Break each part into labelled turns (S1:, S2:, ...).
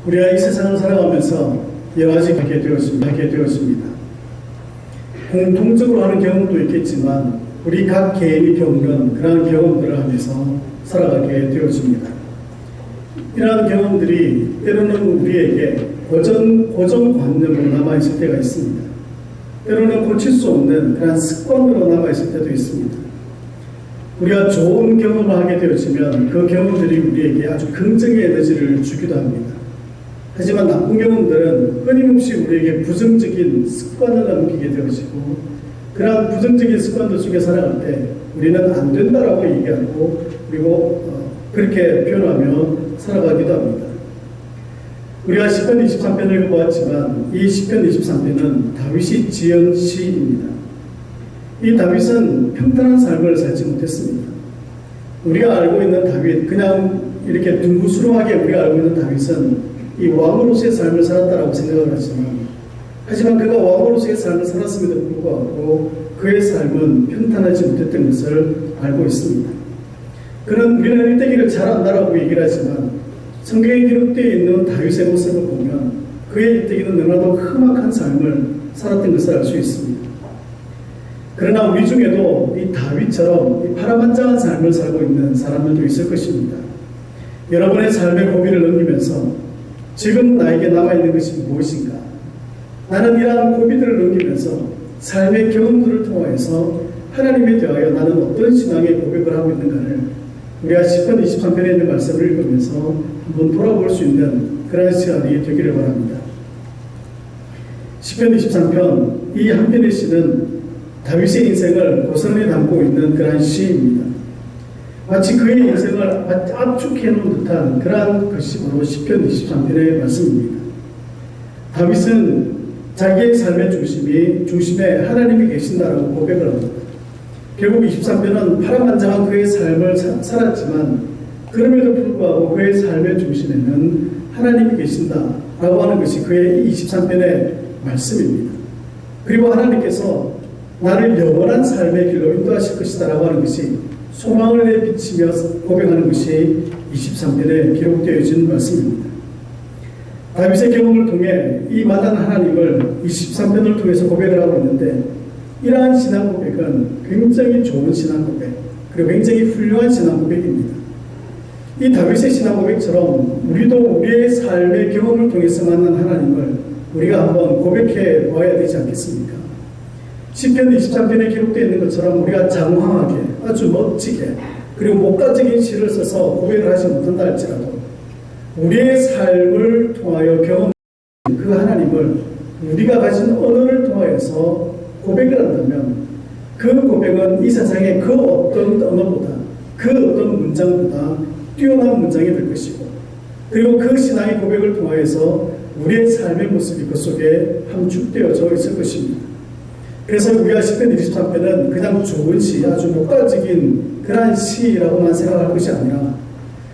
S1: 우리가 이 세상을 살아가면서 여러 가지 하게 되었습니다. 공통적으로 하는 경험도 있겠지만 우리 각 개인이 겪는 그러한 경험들을 하면서 살아가게 되어집니다. 이러한 경험들이 때로는 우리에게 고정관념으로 남아있을 때가 있습니다. 때로는 고칠 수 없는 그런 습관으로 남아있을 때도 있습니다. 우리가 좋은 경험을 하게 되어지면 그 경험들이 우리에게 아주 긍정의 에너지를 주기도 합니다. 하지만 나쁜 경험들은 끊임없이 우리에게 부정적인 습관을 남기게 되어지고 그러한 부정적인 습관들 속에 살아갈 때 우리는 안 된다라고 얘기하고 그리고 그렇게 표현하며 살아가기도 합니다. 우리가 시편 23편을 읽어보았지만 이 시편 23편은 다윗이 지은 시입니다. 이 다윗은 평탄한 삶을 살지 못했습니다. 우리가 알고 있는 다윗, 그냥 이렇게 둥구스름하게 우리가 알고 있는 다윗은 이 왕으로서의 삶을 살았다라고 생각을 하지만 그가 왕으로서의 삶을 살았음에도 불구하고 그의 삶은 평탄하지 못했던 것을 알고 있습니다. 그는 우리는 일대기를 잘 안다라고 얘기를 하지만 성경에 기록되어 있는 다윗의 모습을 보면 그의 일대기는 너무나도 험악한 삶을 살았던 것을 알 수 있습니다. 그러나 우리 중에도 이 다윗처럼 이 파란만장한 삶을 살고 있는 사람들도 있을 것입니다. 여러분의 삶의 고비를 넘기면서 지금 나에게 남아있는 것이 무엇인가? 나는 이러한 고비들을 넘기면서 삶의 경험들을 통해서 하나님에 대하여 나는 어떤 신앙의 고백을 하고 있는가를 우리가 시편 23편에 있는 말씀을 읽으면서 한번 돌아볼 수 있는 그런 시간이 되기를 바랍니다. 시편 23편 이 한 편의 시는 다윗의 인생을 고스란히 담고 있는 그러한 시입니다. 마치 그의 인생을 압축해 놓은 듯한 그러한 글씨로 시편 23편의 말씀입니다. 다윗은 자기의 삶의 중심에 하나님이 계신다라고 고백을 합니다. 결국 23편은 파란만장한 그의 삶을 살았지만 그럼에도 불구하고 그의 삶의 중심에는 하나님이 계신다라고 하는 것이 그의 23편의 말씀입니다. 그리고 하나님께서 나를 영원한 삶의 길로 인도하실 것이다라고 하는 것이 소망을 내비치며 고백하는 것이 23편에 기록되어진 말씀입니다. 다윗의 경험을 통해 이 마다한 하나님을 23편을 통해서 고백을 하고 있는데 이러한 신앙 고백은 굉장히 좋은 신앙 고백 그리고 굉장히 훌륭한 신앙 고백입니다. 이 다윗의 신앙 고백처럼 우리도 우리의 삶의 경험을 통해서 만난 하나님을 우리가 한번 고백해 봐야 되지 않겠습니까? 시편 23편에 기록되어 있는 것처럼 우리가 장황하게 아주 멋지게 그리고 목가적인 시를 써서 고백을 하지 못한다 할지라도 우리의 삶을 통하여 경험한 그 하나님을 우리가 가진 언어를 통하여서 고백을 한다면 그 고백은 이 세상의 그 어떤 언어보다 그 어떤 문장보다 뛰어난 문장이 될 것이고 그리고 그 신앙의 고백을 통하여서 우리의 삶의 모습이 그 속에 함축되어져 있을 것입니다. 그래서 우리가 시편 23편은 그냥 좋은 시, 아주 목가적인 그러한 시라고만 생각할 것이 아니라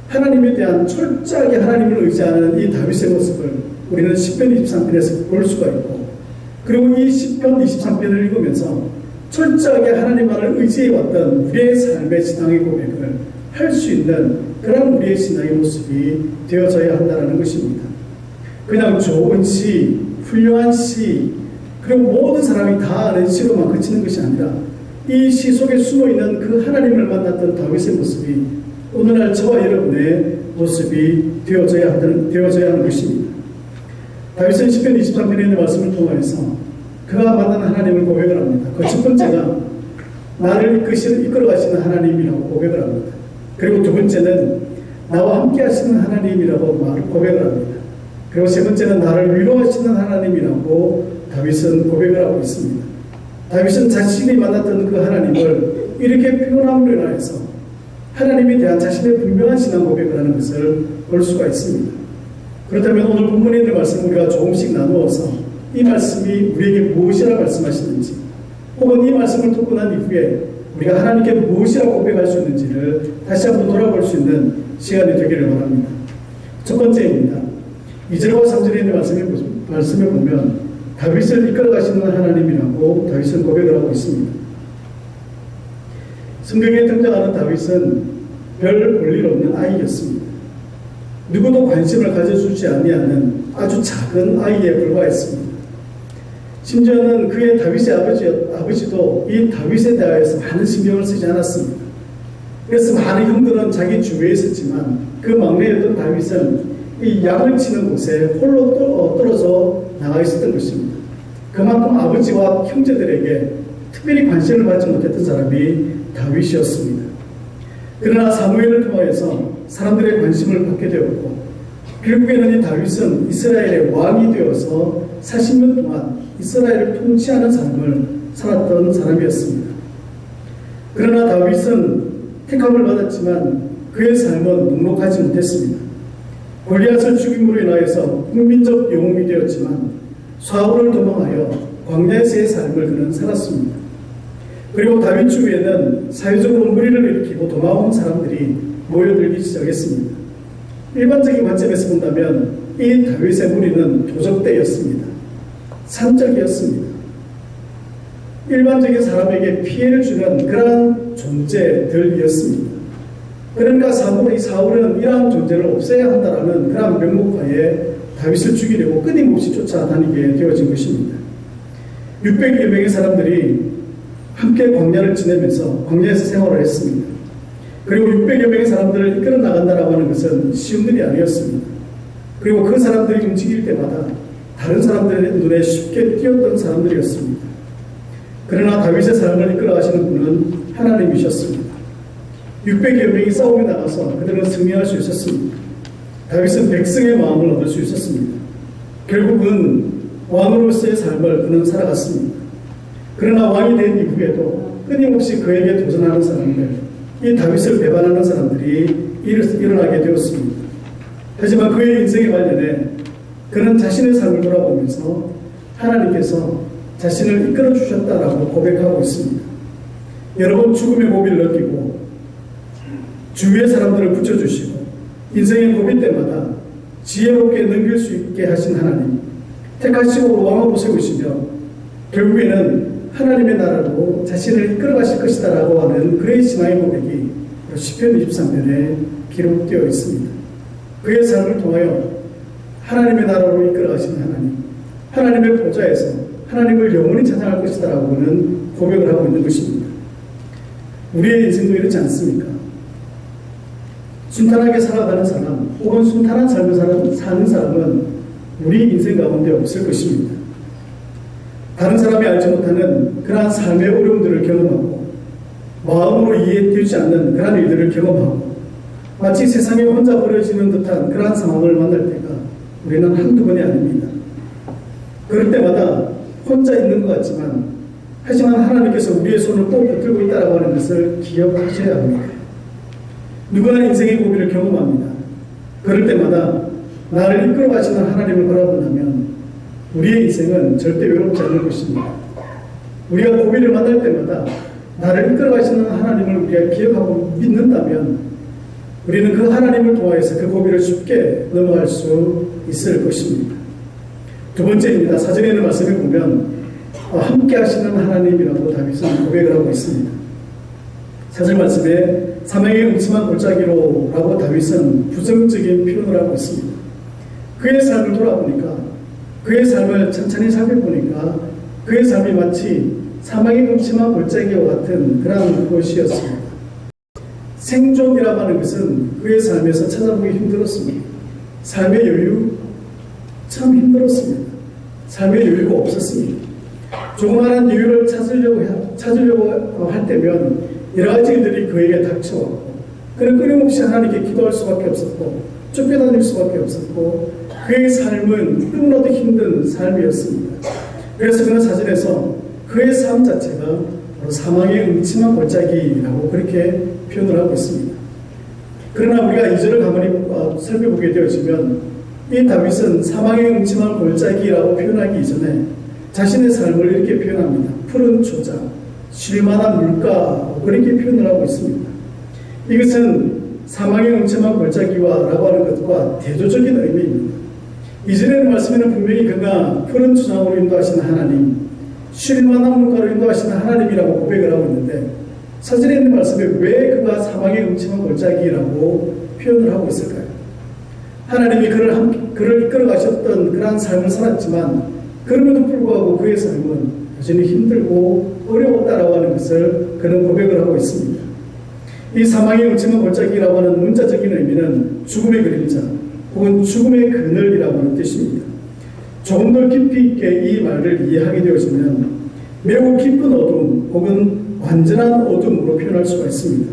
S1: 하나님에 대한 철저하게 하나님을 의지하는 이 다윗의 모습을 우리는 시편 23편에서 볼 수가 있고 그리고 이 시편 23편을 읽으면서 철저하게 하나님만을 의지해왔던 우리의 삶의 신앙의 고백을 할 수 있는 그런 우리의 신앙의 모습이 되어져야 한다는 것입니다. 그냥 좋은 시, 훌륭한 시 그리고 모든 사람이 다 아는 시로만 그치는 것이 아니라 이 시 속에 숨어있는 그 하나님을 만났던 다윗의 모습이 오늘날 저와 여러분의 모습이 되어져야 하는 것입니다. 다윗은 시편 23편에 있는 말씀을 통해서 그가 만난 하나님을 고백을 합니다. 그 첫 번째가 나를 이끌어 가시는 하나님이라고 고백을 합니다. 그리고 두 번째는 나와 함께 하시는 하나님이라고 고백을 합니다. 그리고 세 번째는 나를 위로하시는 하나님이라고 다윗은 고백을 하고 있습니다. 다윗은 자신이 만났던 그 하나님을 이렇게 표현함으로 인하여서 하나님에 대한 자신의 분명한 신앙 고백을 하는 것을 볼 수가 있습니다. 그렇다면 오늘 본문에 있는 말씀을 우리가 조금씩 나누어서 이 말씀이 우리에게 무엇이라 말씀하시는지 혹은 이 말씀을 듣고 난 이후에 우리가 하나님께 무엇이라고 고백할 수 있는지를 다시 한번 돌아볼 수 있는 시간이 되기를 바랍니다. 첫 번째입니다. 2절과 3절에 있는 말씀을 보면 다윗을 이끌어가시는 하나님이라고 다윗은 고백을 하고 있습니다. 성경에 등장하는 다윗은 별 볼일 없는 아이였습니다. 누구도 관심을 가져주지 아니하는 아주 작은 아이에 불과했습니다. 심지어는 그의 다윗의 아버지도 이 다윗에 대하여서 많은 신경을 쓰지 않았습니다. 그래서 많은 형들은 자기 주위에 있었지만 그 막내였던 다윗은 이 양을 치는 곳에 홀로 떨어져 나가 있었던 것입니다. 그만큼 아버지와 형제들에게 특별히 관심을 받지 못했던 사람이 다윗이었습니다. 그러나 사무엘을 통하여서 사람들의 관심을 받게 되었고 결국에는 이 다윗은 이스라엘의 왕이 되어서 40년 동안 이스라엘을 통치하는 삶을 살았던 사람이었습니다. 그러나 다윗은 택함을 받았지만 그의 삶은 넉넉하지 못했습니다. 골리앗을 죽임으로 인하여서 국민적 영웅이 되었지만 사울을 도망하여 광야에서의 삶을 그는 살았습니다. 그리고 다윗 주위에는 사회적으로 무리를 일으키고 도망온 사람들이 모여들기 시작했습니다. 일반적인 관점에서 본다면 이 다윗의 무리는 도적대였습니다. 산적이었습니다. 일반적인 사람에게 피해를 주는 그러한 존재들이었습니다. 그러니까 사울은 이러한 존재를 없애야 한다라는 그러한 명목하에 다윗을 죽이려고 끊임없이 쫓아다니게 되어진 것입니다. 600여 명의 사람들이 함께 광야를 지내면서 광야에서 생활을 했습니다. 그리고 600여 명의 사람들을 이끌어 나간다라고 하는 것은 쉬운 일이 아니었습니다. 그리고 그 사람들이 움직일 때마다 다른 사람들의 눈에 쉽게 띄었던 사람들이었습니다. 그러나 다윗의 삶을 이끌어 가시는 분은 하나님이셨습니다. 600여 명이 싸움에 나가서 그들은 승리할 수 있었습니다. 다윗은 백성의 마음을 얻을 수 있었습니다. 결국은 왕으로서의 삶을 그는 살아갔습니다. 그러나 왕이 된 이후에도 끊임없이 그에게 도전하는 사람들, 이 다윗을 배반하는 사람들이 일어나게 되었습니다. 하지만 그의 인생의 말년에 그는 자신의 삶을 돌아보면서 하나님께서 자신을 이끌어 주셨다라고 고백하고 있습니다. 여러분, 죽음의 고비를 느끼고 주위의 사람들을 붙여주시고 인생의 고비 때마다 지혜롭게 넘길 수 있게 하신 하나님, 택하시고 왕으로 세우시며 결국에는 하나님의 나라로 자신을 이끌어가실 것이다 라고 하는 그의 신앙의 고백이 시편 23편에 기록되어 있습니다. 그의 삶을 통하여 하나님의 나라로 이끌어가시는 하나님, 하나님의 보좌에서 하나님을 영원히 찬양할 것이다 라고는 고백을 하고 있는 것입니다. 우리의 인생도 이렇지 않습니까? 순탄하게 살아가는 사람 혹은 순탄한 삶을 사는 사람은 우리 인생 가운데 없을 것입니다. 다른 사람이 알지 못하는 그러한 삶의 어려움들을 경험하고 마음으로 이해되지 않는 그러한 일들을 경험하고 마치 세상에 혼자 버려지는 듯한 그러한 상황을 만날 때가 우리는 한두 번이 아닙니다. 그럴 때마다 혼자 있는 것 같지만 하지만 하나님께서 우리의 손을 꼭 붙들고 있다고 하는 것을 기억하셔야 합니다. 누구나 인생의 고비를 경험합니다. 그럴 때마다 나를 이끌어 가시는 하나님을 바라본다면 우리의 인생은 절대 외롭지 않을 것입니다. 우리가 고비를 만날 때마다 나를 이끌어 가시는 하나님을 우리가 기억하고 믿는다면 우리는 그 하나님을 통하여서 그 고비를 쉽게 넘어갈 수 있을 것입니다. 두 번째입니다. 사전에 있는 말씀에 보면 함께 하시는 하나님이라고 다윗은 고백을 하고 있습니다. 사절 말씀에 사망의 음침한 골짜기로 라고 다윗은 부정적인 표현을 하고 있습니다. 그의 삶을 돌아보니까 그의 삶을 천천히 살펴보니까 그의 삶이 마치 사망의 음침한 골짜기와 같은 그런 곳이었습니다. 생존이라고 하는 것은 그의 삶에서 찾아보기 힘들었습니다. 삶의 여유 참 힘들었습니다. 삶의 여유가 없었습니다. 조그마한 여유를 찾으려고 할 때면 여러 가지 일들이 그에게 닥쳐왔고 그는 끊임없이 하나님께 기도할 수밖에 없었고 쫓겨다닐 수밖에 없었고 그의 삶은 너무나도 힘든 삶이었습니다. 그래서 그는 사전에서 그의 삶 자체가 바로 사망의 음침한 골짜기라고 그렇게 표현을 하고 있습니다. 그러나 우리가 2절을 가만히 살펴보게 되어지면 이 다윗은 사망의 음침한 골짜기라고 표현하기 이전에 자신의 삶을 이렇게 표현합니다. 푸른 초자, 쉴만한 물가, 그렇게 표현을 하고 있습니다. 이것은 사망의 음침한 골짜기와 라고 하는 것과 대조적인 의미입니다. 이전에는 말씀에는 분명히 그가 푸른 초장으로 인도하시는 하나님, 쉴만한 물가로 인도하시는 하나님이라고 고백을 하고 있는데 사전에 있는 말씀에 왜 그가 사망의 음침한 골짜기라고 표현을 하고 있을까요? 하나님이 그를 이끌어 가셨던 그러한 삶을 살았지만 그럼에도 불구하고 그의 삶은 여전히 힘들고 어려웠다라고 하는 것을 그는 고백을 하고 있습니다. 이 사망의 음침한 골짜기라고 하는 문자적인 의미는 죽음의 그림자 혹은 죽음의 그늘이라고 하는 뜻입니다. 조금 더 깊이 있게 이 말을 이해하게 되어지면 매우 깊은 어둠 혹은 완전한 어둠으로 표현할 수가 있습니다.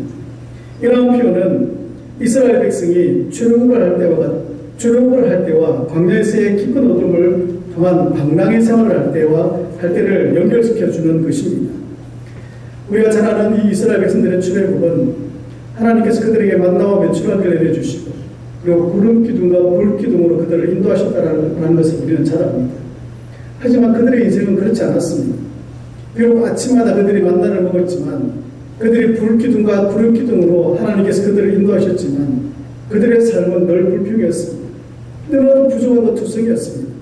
S1: 이러한 표현은 이스라엘 백성이 출애굽을 할 때와 광야에서의 깊은 어둠을 통한 방랑의 생활을 할 때를 연결시켜주는 것입니다. 우리가 잘 아는 이 이스라엘 백성들의 출애굽은 하나님께서 그들에게 만나와 메추라기를 내려주시고 그리고 구름 기둥과 불 기둥으로 그들을 인도하셨다는 것을 우리는 잘 압니다. 하지만 그들의 인생은 그렇지 않았습니다. 비록 아침마다 그들이 만나를 먹었지만 그들이 불 기둥과 구름 기둥으로 하나님께서 그들을 인도하셨지만 그들의 삶은 늘 불평이었습니다. 너무나도 부족하고 투성이었습니다.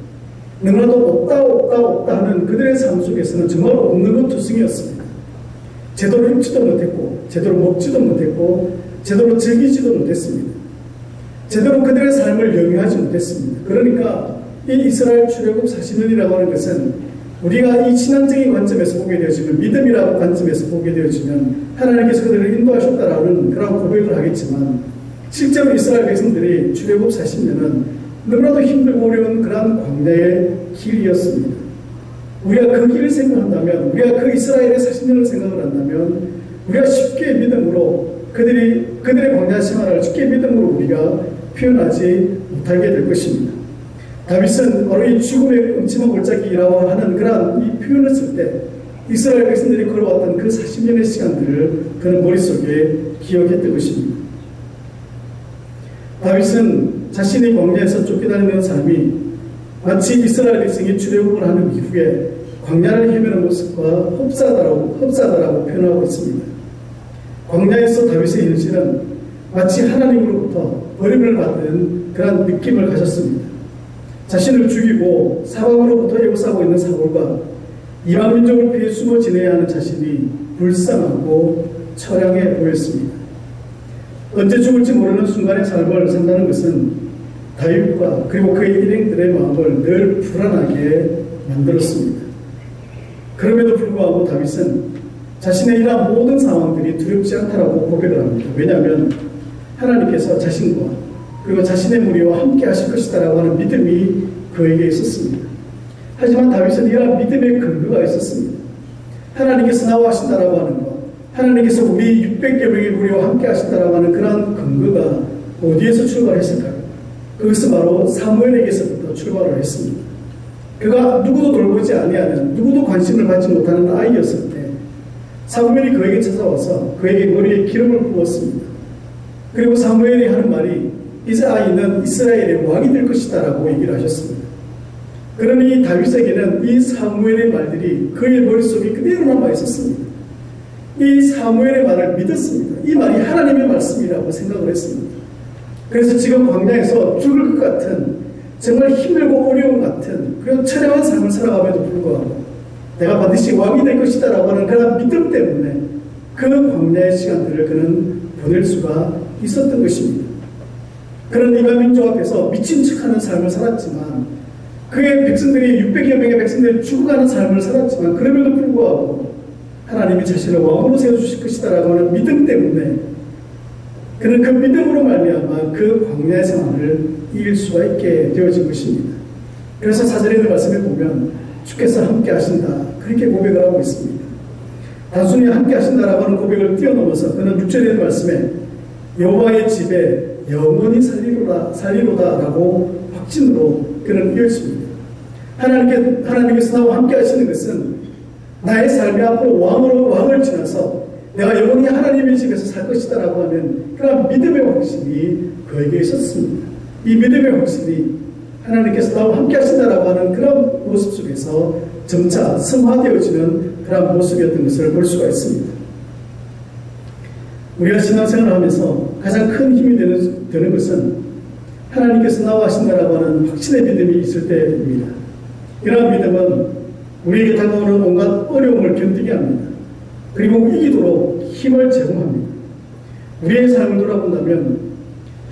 S1: 너무나도 없다 하는 그들의 삶 속에서는 정말 없는 것 투성이었습니다. 제대로 입지도 못했고 제대로 먹지도 못했고 제대로 즐기지도 못했습니다. 제대로 그들의 삶을 영위하지 못했습니다. 그러니까 이 이스라엘 출애굽 40년이라고 하는 것은 우리가 이 신앙적인 관점에서 보게 되어지면 믿음이라고 관점에서 보게 되어지면 하나님께서 그들을 인도하셨다라는 그런 고백을 하겠지만 실제로 이스라엘 백성들이 출애굽 40년은 너무나도 힘들고 어려운 그러한 광야의 길이었습니다. 우리가 그 길을 생각한다면 우리가 그 이스라엘의 40년을 생각을 한다면 우리가 쉽게 믿음으로 그들의 광야 생활을 쉽게 믿음으로 우리가 표현하지 못하게 될 것입니다. 다윗은 바로 이 죽음의 음침한 골짜기라고 하는 그러한 이 표현을 쓸 때 이스라엘 백성들이 걸어왔던 그 40년의 시간들을 그는 머릿속에 기억했던 것입니다. 다윗은 자신의 광야에서 쫓겨다니는 삶이 마치 이스라엘 백성이 출애굽을 하는 이후에 광야를 헤매는 모습과 흡사하다라고 표현하고 있습니다. 광야에서 다윗의 현실은 마치 하나님으로부터 버림을 받는 그런 느낌을 가졌습니다. 자신을 죽이고 사방으로부터 에워싸고 있는 사울과 이방 민족을 피해 숨어 지내야 하는 자신이 불쌍하고 처량해 보였습니다. 언제 죽을지 모르는 순간의 삶을 산다는 것은 다윗과 그리고 그의 일행들의 마음을 늘 불안하게 만들었습니다. 그럼에도 불구하고 다윗은 자신의 이러한 모든 상황들이 두렵지 않다라고 고백을 합니다. 왜냐하면 하나님께서 자신과 그리고 자신의 무리와 함께 하실 것이다라고 하는 믿음이 그에게 있었습니다. 하지만 다윗은 이러한 믿음의 근거가 있었습니다. 하나님께서 나와 하신다라고 하는 것, 하나님께서 우리 600여 명의 무리와 함께 하신다라고 하는 그러한 근거가 어디에서 출발했을까요? 그것은 바로 사무엘에게서부터 출발을 했습니다. 그가 누구도 돌보지 아니하는, 누구도 관심을 받지 못하는 아이였을 때 사무엘이 그에게 찾아와서 그에게 머리에 기름을 부었습니다. 그리고 사무엘이 하는 말이 이 아이는 이스라엘의 왕이 될 것이다 라고 얘기를 하셨습니다. 그러니 다윗에게는 이 사무엘의 말들이 그의 머릿속에 그대로 남아 있었습니다. 이 사무엘의 말을 믿었습니다. 이 말이 하나님의 말씀이라고 생각을 했습니다. 그래서 지금 광야에서 죽을 것 같은 정말 힘들고 어려운 같은 그런 처량한 삶을 살아감에도 불구하고 내가 반드시 왕이 될 것이다 라고 하는 그런 믿음 때문에 그 광야의 시간들을 그는 보낼 수가 있었던 것입니다. 그런 이방 민족 앞에서 미친 척하는 삶을 살았지만 그의 백성들이 600여 명의 백성들이 죽어가는 삶을 살았지만 그럼에도 불구하고 하나님이 자신을 왕으로 세워주실 것이다 라고 하는 믿음 때문에 그는 그 믿음으로 말미암아 그 광야의 생활을 이길 수가 있게 되어진 것입니다. 그래서 4절에 있는 말씀에 보면 주께서 함께 하신다 그렇게 고백을 하고 있습니다. 단순히 함께 하신다라고 하는 고백을 뛰어넘어서 그는 6절에 있는 말씀에 여호와의 집에 영원히 살리로다라고 확신으로 그는 이어집니다. 하나님께서 나와 함께 하시는 것은 나의 삶이 앞으로 왕을 지나서 내가 영원히 하나님의 집에서 살 것이다라고 하는 그런 믿음의 확신이 그에게 있었습니다. 이 믿음의 확신이 하나님께서 나와 함께 하신다라고 하는 그런 모습 속에서 점차 성화되어지는 그런 모습이었던 것을 볼 수가 있습니다. 우리가 신앙생활을 하면서 가장 큰 힘이 되는 것은 하나님께서 나와 하신다라고 하는 확신의 믿음이 있을 때입니다. 이러한 믿음은 우리에게 다가오는 온갖 어려움을 견디게 합니다. 그리고 이기도록 힘을 제공합니다. 우리의 삶을 돌아본다면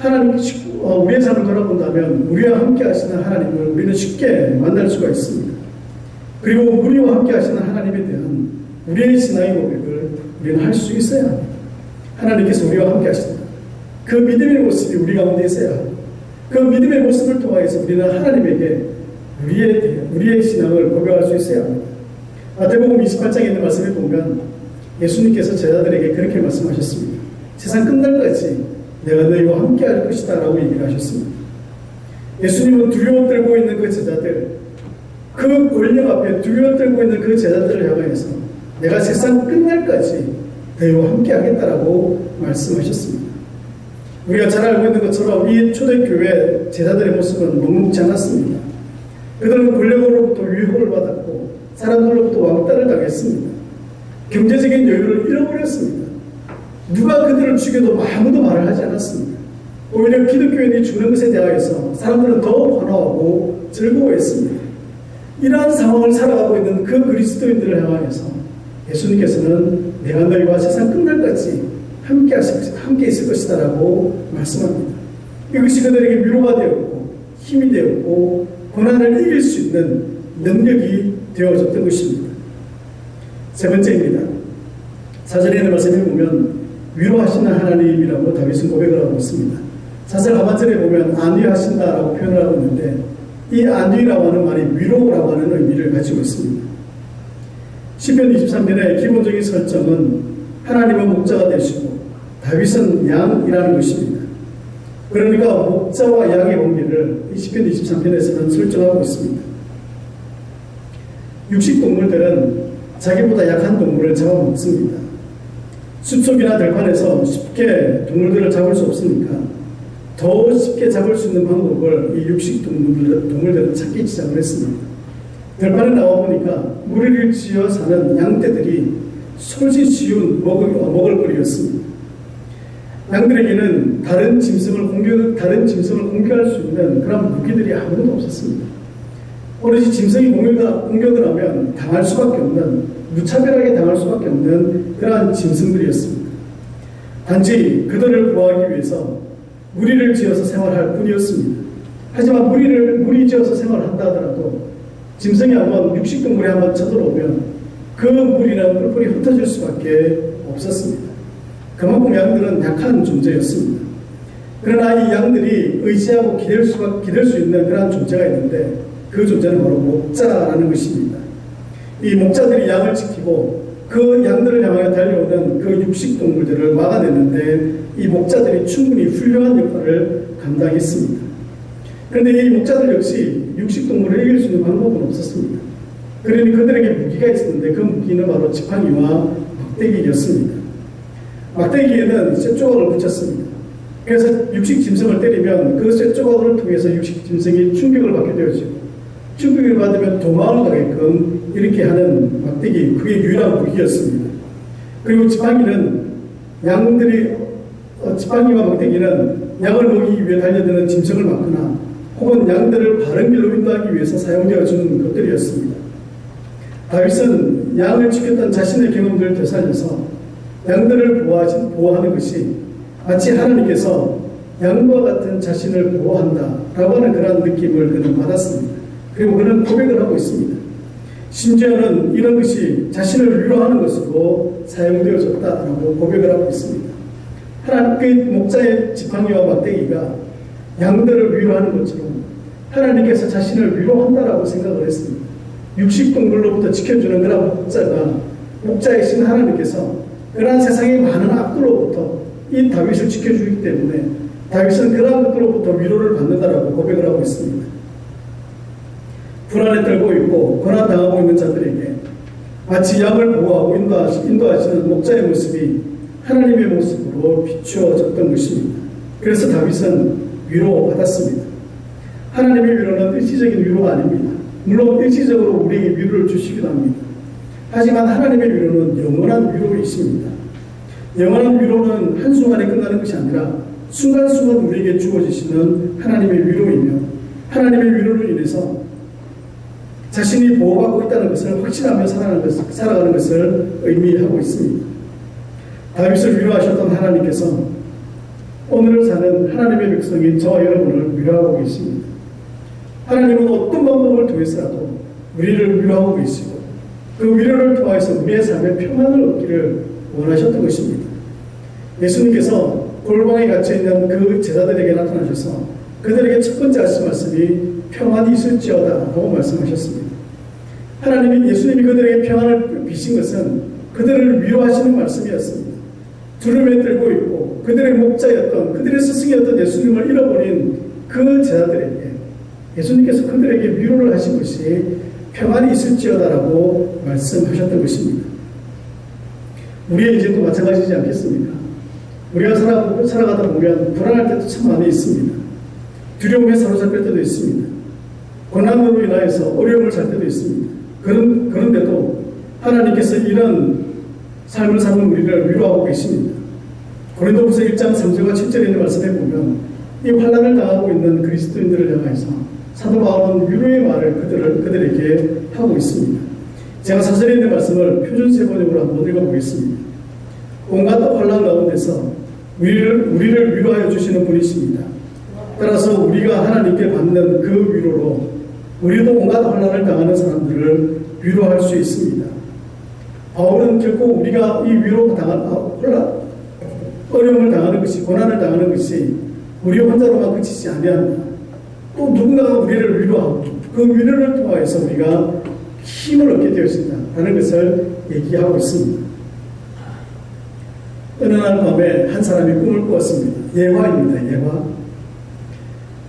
S1: 우리의 삶을 돌아본다면 우리와 함께 하시는 하나님을 우리는 쉽게 만날 수가 있습니다. 그리고 우리와 함께 하시는 하나님에 대한 우리의 신앙의 고백을 우리는 할 수 있어야 합니다. 하나님께서 우리와 함께 하신다. 그 믿음의 모습이 우리 가운데 있어야 합니다. 그 믿음의 모습을 통해서 우리는 하나님에게 우리의 신앙을 고백할 수 있어야 합니다. 마태복음 28장에 있는 말씀을 보면 예수님께서 제자들에게 그렇게 말씀하셨습니다. 세상 끝날까지 내가 너희와 함께 할 것이다 라고 얘기를 하셨습니다. 예수님은 두려워 떨고 있는 그 제자들, 그 권력 앞에 두려워 떨고 있는 그 제자들을 향해서 내가 세상 끝날까지 너희와 함께 하겠다라고 말씀하셨습니다. 우리가 잘 알고 있는 것처럼 이 초대교회 제자들의 모습은 녹록지 않았습니다. 그들은 권력으로부터 위협을 받았고 사람들로부터 왕따를 당했습니다. 경제적인 여유를 잃어버렸습니다. 누가 그들을 죽여도 아무도 말을 하지 않았습니다. 오히려 기독교인이 죽는 것에 대하여서 사람들은 더 환호하고 즐거워했습니다. 이러한 상황을 살아가고 있는 그 그리스도인들을 향하여서 예수님께서는 내가 너희와 세상 끝날까지 함께 있을 것이다 라고 말씀합니다. 이것이 그들에게 위로가 되었고 힘이 되었고 고난을 이길 수 있는 능력이 되어졌던 것입니다. 세 번째입니다. 사절에 있는 말씀을 보면 위로하시는 하나님이라고 다윗은 고백을 하고 있습니다. 사절 하반절에 보면 안위하신다라고 표현을 하고 있는데 이 안위라고 하는 말이 위로라고 하는 의미를 가지고 있습니다. 시편 23편의 기본적인 설정은 하나님은 목자가 되시고 다윗은 양이라는 것입니다. 그러니까 목자와 양의 관계를 이 시편 23편에서는 설정하고 있습니다. 육식동물들은 자기보다 약한 동물을 잡아먹습니다. 숲속이나 들판에서 쉽게 동물들을 잡을 수 없으니까 더 쉽게 잡을 수 있는 방법을 이 육식동물들은 찾기 시작을 했습니다. 들판에 나와보니까 무리를 지어 사는 양떼들이 솔직 쉬운 먹을거리였습니다. 양들에게는 다른 짐승을 공격할 수 있는 그런 무기들이 아무것도 없었습니다. 오로지 짐승이 공격을 하면 당할 수밖에 없는, 무차별하게 당할 수밖에 없는 그러한 짐승들이었습니다. 단지 그들을 구하기 위해서 무리를 지어서 생활할 뿐이었습니다. 하지만 무리 지어서 생활한다 하더라도 짐승이 한번 육식동물이 한번 쳐들어오면 그 무리는 뿔뿔이 흩어질 수밖에 없었습니다. 그만큼 양들은 약한 존재였습니다. 그러나 이 양들이 의지하고 기댈 수 있는 그런 존재가 있는데 그 존재는 바로 목자라는 것입니다. 이 목자들이 양을 지키고 그 양들을 향하여 달려오는 그 육식동물들을 막아냈는데 이 목자들이 충분히 훌륭한 역할을 감당했습니다. 그런데 이 목자들 역시 육식동물을 이길 수 있는 방법은 없었습니다. 그러니 그들에게 무기가 있었는데 그 무기는 바로 지팡이와 막대기였습니다. 막대기에는 쇠조각을 붙였습니다. 그래서 육식 짐승을 때리면 그 쇠조각을 통해서 육식 짐승이 충격을 받게 되어지고 충격을 받으면 도망을 가게끔 이렇게 하는 막대기, 그게 유일한 무기였습니다. 그리고 지팡이와 막대기는 양을 먹이기 위해 달려드는 짐승을 막거나 혹은 양들을 바른 길로 인도하기 위해서 사용되어지는 것들이었습니다. 다윗은 양을 지켰던 자신의 경험들을 되살려서 양들을 보호하는 것이 마치 하나님께서 양과 같은 자신을 보호한다라고 하는 그런 느낌을 그는 받았습니다. 그리고 그는 고백을 하고 있습니다. 심지어는 이런 것이 자신을 위로하는 것으로 사용되어졌다라고 고백을 하고 있습니다. 하나님의 목자의 지팡이와 막대기가 양들을 위로하는 것처럼 하나님께서 자신을 위로한다라고 생각을 했습니다. 육식동물로부터 지켜주는 그런 목자이신 하나님께서 그러한 세상의 많은 악들로부터 이 다윗을 지켜주기 때문에 다윗은 그러한 것들로부터 위로를 받는다라고 고백을 하고 있습니다. 불안에 떨고 있고 고난당하고 있는 자들에게 마치 양을 보호하고 인도하시는 목자의 모습이 하나님의 모습으로 비추어졌던 것입니다. 그래서 다윗은 위로받았습니다. 하나님의 위로는 일시적인 위로가 아닙니다. 물론 일시적으로 우리에게 위로를 주시기도 합니다. 하지만 하나님의 위로는 영원한 위로이십니다. 영원한 위로는 한순간에 끝나는 것이 아니라 순간순간 우리에게 주어지시는 하나님의 위로이며 하나님의 위로로 인해서 자신이 보호받고 있다는 것을 확신하며 살아가는 것을 의미하고 있습니다. 다윗을 위로하셨던 하나님께서 오늘을 사는 하나님의 백성인 저와 여러분을 위로하고 계십니다. 하나님은 어떤 방법을 통해서라도 우리를 위로하고 계시고 그 위로를 통해서 우리의 삶에 평안을 얻기를 원하셨던 것입니다. 예수님께서 골방에 갇혀있는 그 제자들에게 나타나셔서 그들에게 첫 번째 하신 말씀이 평안이 있을지어다 라고 말씀하셨습니다. 예수님이 그들에게 평안을 비신 것은 그들을 위로하시는 말씀이었습니다. 두려움에 떨고 있고 그들의 목자였던 그들의 스승이었던 예수님을 잃어버린 그 제자들에게 예수님께서 그들에게 위로를 하신 것이 평안이 있을지어다라고 말씀하셨던 것입니다. 우리의 인생도 마찬가지지 않겠습니까? 우리가 살아가다 보면 불안할 때도 참 많이 있습니다. 두려움에 사로잡힐 때도 있습니다. 고난으로 인하여서 어려움을 살 때도 있습니다. 그런데도 하나님께서 이런 삶을 사는 우리를 위로하고 계십니다. 고린도후서 1장 3절과 7절에 있는 말씀에 보면 이 환난을 당하고 있는 그리스도인들을 향해서 사도 바울은 위로의 말을 그들에게 하고 있습니다. 제가 사설에 있는 말씀을 표준 세번역으로 한번 읽어보겠습니다. 온갖 환난 가운데서 우리를 위로하여 주시는 분이십니다. 따라서 우리가 하나님께 받는 그 위로로 우리도 온갖 환난을 당하는 사람들을 위로할 수 있습니다. 바울은 결코 우리가 이 어려움을 당하는 것이, 고난을 당하는 것이 우리 혼자로만 그치지 아니한다. 또 누군가가 우리를 위로하고 그 위로를 통하여서 우리가 힘을 얻게 되었습니다. 라는 것을 얘기하고 있습니다. 어느 날 밤에 한 사람이 꿈을 꾸었습니다. 예화입니다. 예화.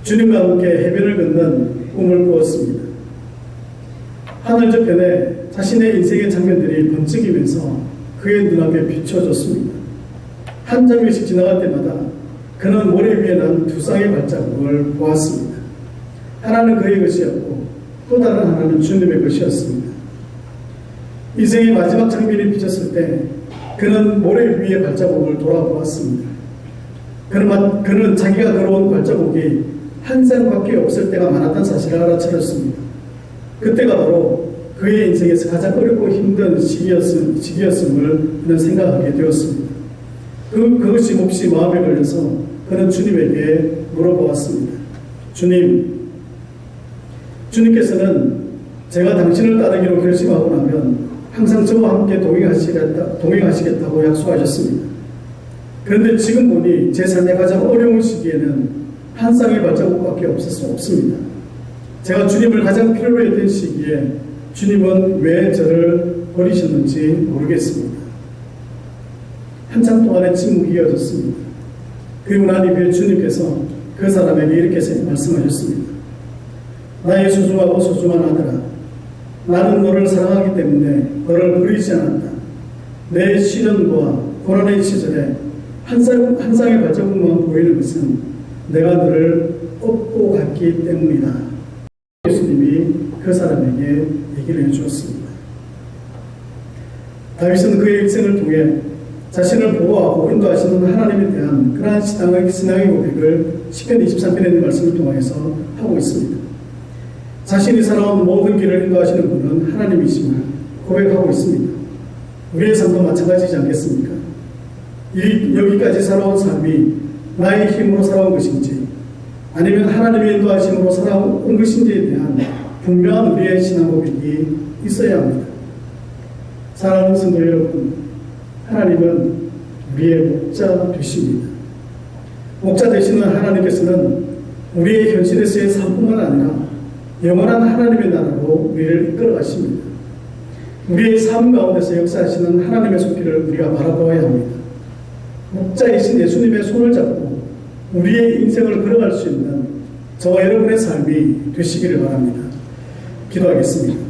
S1: 주님과 함께 해변을 걷는 꿈을 꾸었습니다. 하늘 저편에 자신의 인생의 장면들이 번쩍이면서 그의 눈앞에 비춰졌습니다. 한 장면씩 지나갈 때마다 그는 모래 위에 난 두 쌍의 발자국을 보았습니다. 하나는 그의 것이었고 또 다른 하나는 주님의 것이었습니다. 인생의 마지막 장면이 비쳤을 때 그는 모래 위의 발자국을 돌아보았습니다. 그는 자기가 걸어온 발자국이 한 쌍밖에 없을 때가 많았던 사실을 알아차렸습니다. 그때가 바로 그의 인생에서 가장 어렵고 힘든 시기였음을 그는 생각하게 되었습니다. 그것이 몹시 마음에 걸려서 그는 주님에게 물어보았습니다. 주님께서는 제가 당신을 따르기로 결심하고 나면 항상 저와 함께 동행하시겠다고 약속하셨습니다. 그런데 지금 보니 제 삶의 가장 어려운 시기에는 한 쌍의 발자국밖에 없습니다. 제가 주님을 가장 필요로 했던 시기에 주님은 왜 저를 버리셨는지 모르겠습니다. 한참 동안의 침묵이 이어졌습니다. 그리고 난 이후에 주님께서 그 사람에게 이렇게 말씀하셨습니다. 나의 소중하고 소중한 아들아, 나는 너를 사랑하기 때문에 너를 버리지 않았다. 내 시련과 고난의 시절에 한 쌍의 발자국만 보이는 것은 내가 너를 업고 갔기 때문이다. 예수님이 그 사람에게 얘기를 해주었습니다. 다윗은 그의 일생을 통해 자신을 보호하고 인도하시는 하나님에 대한 그러한 신앙의 고백을 시편 23편에 있는 말씀을 통해서 하고 있습니다. 자신이 살아온 모든 길을 인도하시는 분은 하나님이심을 고백하고 있습니다. 우리의 삶도 마찬가지지 않겠습니까? 여기까지 살아온 삶이 나의 힘으로 살아온 것인지 아니면 하나님의 인도하심으로 살아온 것인지에 대한 분명한 우리의 신앙 고백이 있어야 합니다. 사랑하는 성도 여러분, 하나님은 우리의 목자 되십니다. 목자 되시는 하나님께서는 우리의 현실에서의 삶뿐만 아니라 영원한 하나님의 나라로 우리를 이끌어 가십니다. 우리의 삶 가운데서 역사하시는 하나님의 손길을 우리가 바라보아야 합니다. 목자이신 예수님의 손을 잡고 우리의 인생을 걸어갈 수 있는 저와 여러분의 삶이 되시기를 바랍니다. 기도하겠습니다.